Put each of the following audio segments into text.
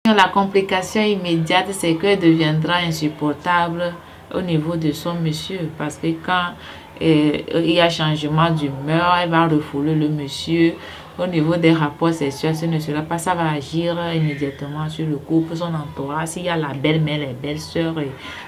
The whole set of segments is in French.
La complication immédiate, c'est qu'elle deviendra insupportable au niveau de son monsieur, parce que quand il y a changement d'humeur, elle va refouler le monsieur. Au niveau des rapports sexuels, ce ne sera pas, ça va agir immédiatement sur le couple, son entourage. S'il y a la belle-mère, les belles-sœurs,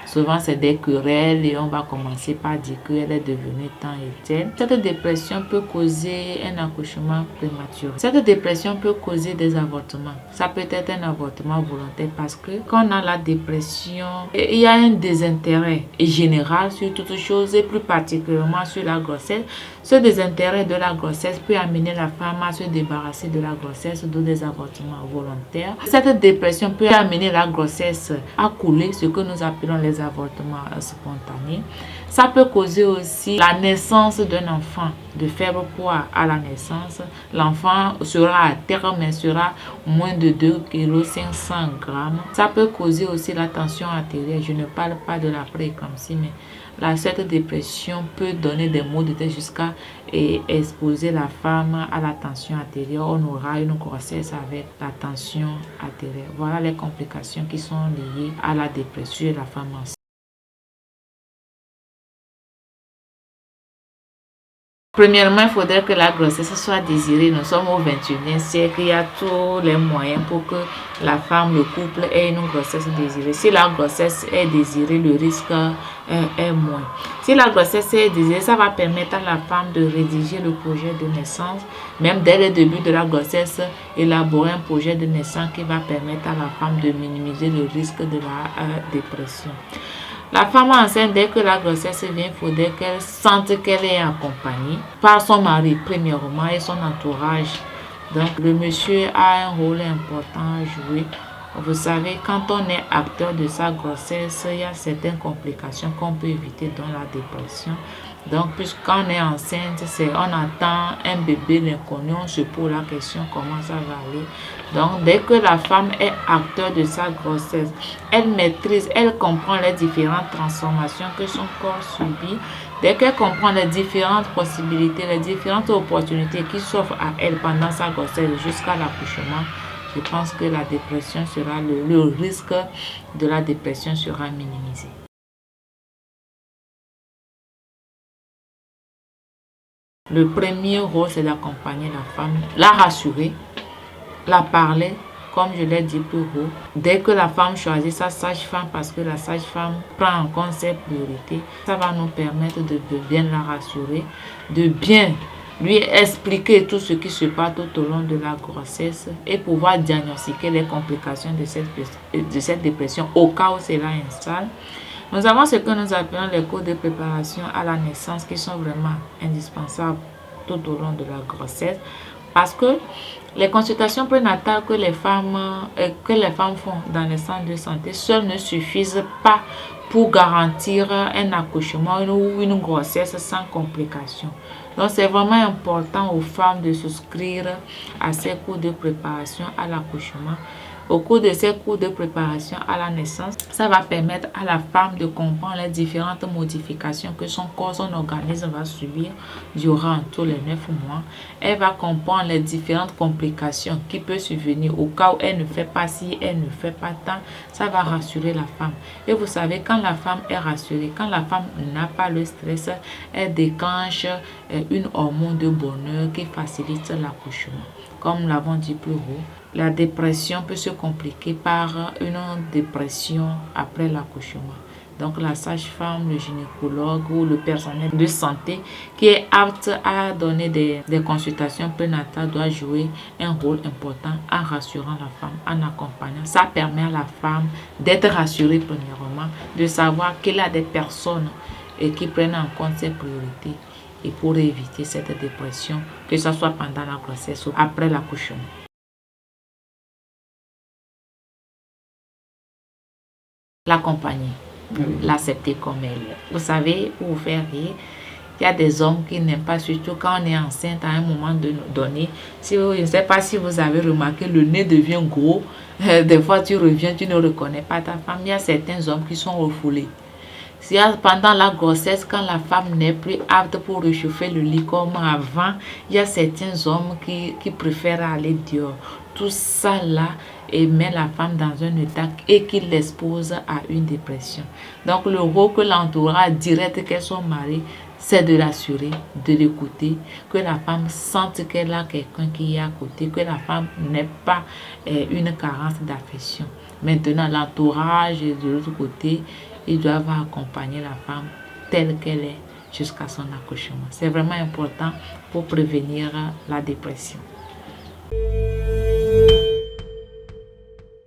souvent c'est des querelles et on va commencer par dire qu'elle est devenue tant et tel. Cette dépression peut causer un accouchement prématuré. Cette dépression peut causer des avortements. Ça peut être un avortement volontaire parce que quand on a la dépression, il y a un désintérêt général sur toute chose et plus particulièrement sur la grossesse. Ce désintérêt de la grossesse peut amener la femme à se débarrasser de la grossesse, d'où des avortements volontaires. Cette dépression peut amener la grossesse à couler, ce que nous appelons les avortements spontanés. Ça peut causer aussi la naissance d'un enfant de faible poids à la naissance. L'enfant sera à terme, mais sera moins de 2 kg 500 grammes. Ça peut causer aussi la tension artérielle. Je ne parle pas de la prééclampsie, mais cette dépression peut donner des maux de tête jusqu'à exposer la femme à la tension artérielle. On aura une grossesse avec la tension artérielle. Voilà les complications qui sont liées à la dépression de la femme enceinte. Premièrement, il faudrait que la grossesse soit désirée. Nous sommes au 21e siècle. Il y a tous les moyens pour que la femme, le couple ait une grossesse désirée. Si la grossesse est désirée, le risque est moins. Si la grossesse est désirée, ça va permettre à la femme de rédiger le projet de naissance. Même dès le début de la grossesse, élaborer un projet de naissance qui va permettre à la femme de minimiser le risque de la dépression. La femme enceinte, dès que la grossesse vient, il faudrait qu'elle sente qu'elle est accompagnée par son mari, premièrement, et son entourage. Donc, le monsieur a un rôle important à jouer. Vous savez, quand on est acteur de sa grossesse, il y a certaines complications qu'on peut éviter dans la dépression. Donc, puisqu'on est enceinte, on attend un bébé, l'inconnu, on se pose la question comment ça va aller. Donc, dès que la femme est acteur de sa grossesse, elle maîtrise, elle comprend les différentes transformations que son corps subit. Dès qu'elle comprend les différentes possibilités, les différentes opportunités qui s'offrent à elle pendant sa grossesse jusqu'à l'accouchement, je pense que la dépression sera, le risque de la dépression sera minimisé. Le premier rôle, c'est d'accompagner la femme, la rassurer, la parler, comme je l'ai dit plus haut. Dès que la femme choisit sa sage-femme, parce que la sage-femme prend en compte ses priorités, ça va nous permettre de bien la rassurer, de bien lui expliquer tout ce qui se passe tout au long de la grossesse et pouvoir diagnostiquer les complications de cette dépression au cas où cela installe. Nous avons ce que nous appelons les cours de préparation à la naissance qui sont vraiment indispensables tout au long de la grossesse parce que les consultations prénatales que les femmes font dans les centres de santé seules ne suffisent pas pour garantir un accouchement ou une grossesse sans complications. Donc c'est vraiment important aux femmes de souscrire à ces cours de préparation à l'accouchement. Au cours de ces cours de préparation à la naissance, ça va permettre à la femme de comprendre les différentes modifications que son corps, son organisme va subir durant tous les 9 mois. Elle va comprendre les différentes complications qui peuvent survenir au cas où elle ne fait pas ci, elle ne fait pas tant. Ça va rassurer la femme. Et vous savez, quand la femme est rassurée, quand la femme n'a pas le stress, elle déclenche une hormone de bonheur qui facilite l'accouchement. Comme nous l'avons dit plus haut, la dépression peut se compliquer par une dépression après l'accouchement. Donc la sage-femme, le gynécologue ou le personnel de santé qui est apte à donner des consultations prénatales doit jouer un rôle important en rassurant la femme, en accompagnant. Ça permet à la femme d'être rassurée premièrement, de savoir qu'il y a des personnes qui prennent en compte ses priorités et pour éviter cette dépression, que ce soit pendant la grossesse ou après l'accouchement. L'accompagner, l'accepter comme elle est. Vous savez, pour vous faire rire, il y a des hommes qui n'aiment pas, surtout quand on est enceinte à un moment donné. Je ne sais pas si vous avez remarqué, le nez devient gros. Des fois, tu reviens, tu ne reconnais pas ta femme. Il y a certains hommes qui sont refoulés. Pendant la grossesse, quand la femme n'est plus apte pour réchauffer le lit comme avant, il y a certains hommes qui préfèrent aller dehors. Tout ça là et met la femme dans un état et qui l'expose à une dépression. Donc le rôle que l'entourage direct qu'est son mari, c'est de l'assurer, de l'écouter, que la femme sente qu'elle a quelqu'un qui est à côté, que la femme n'ait pas une carence d'affection. Maintenant, l'entourage de l'autre côté, ils doivent accompagner la femme telle qu'elle est jusqu'à son accouchement. C'est vraiment important pour prévenir la dépression.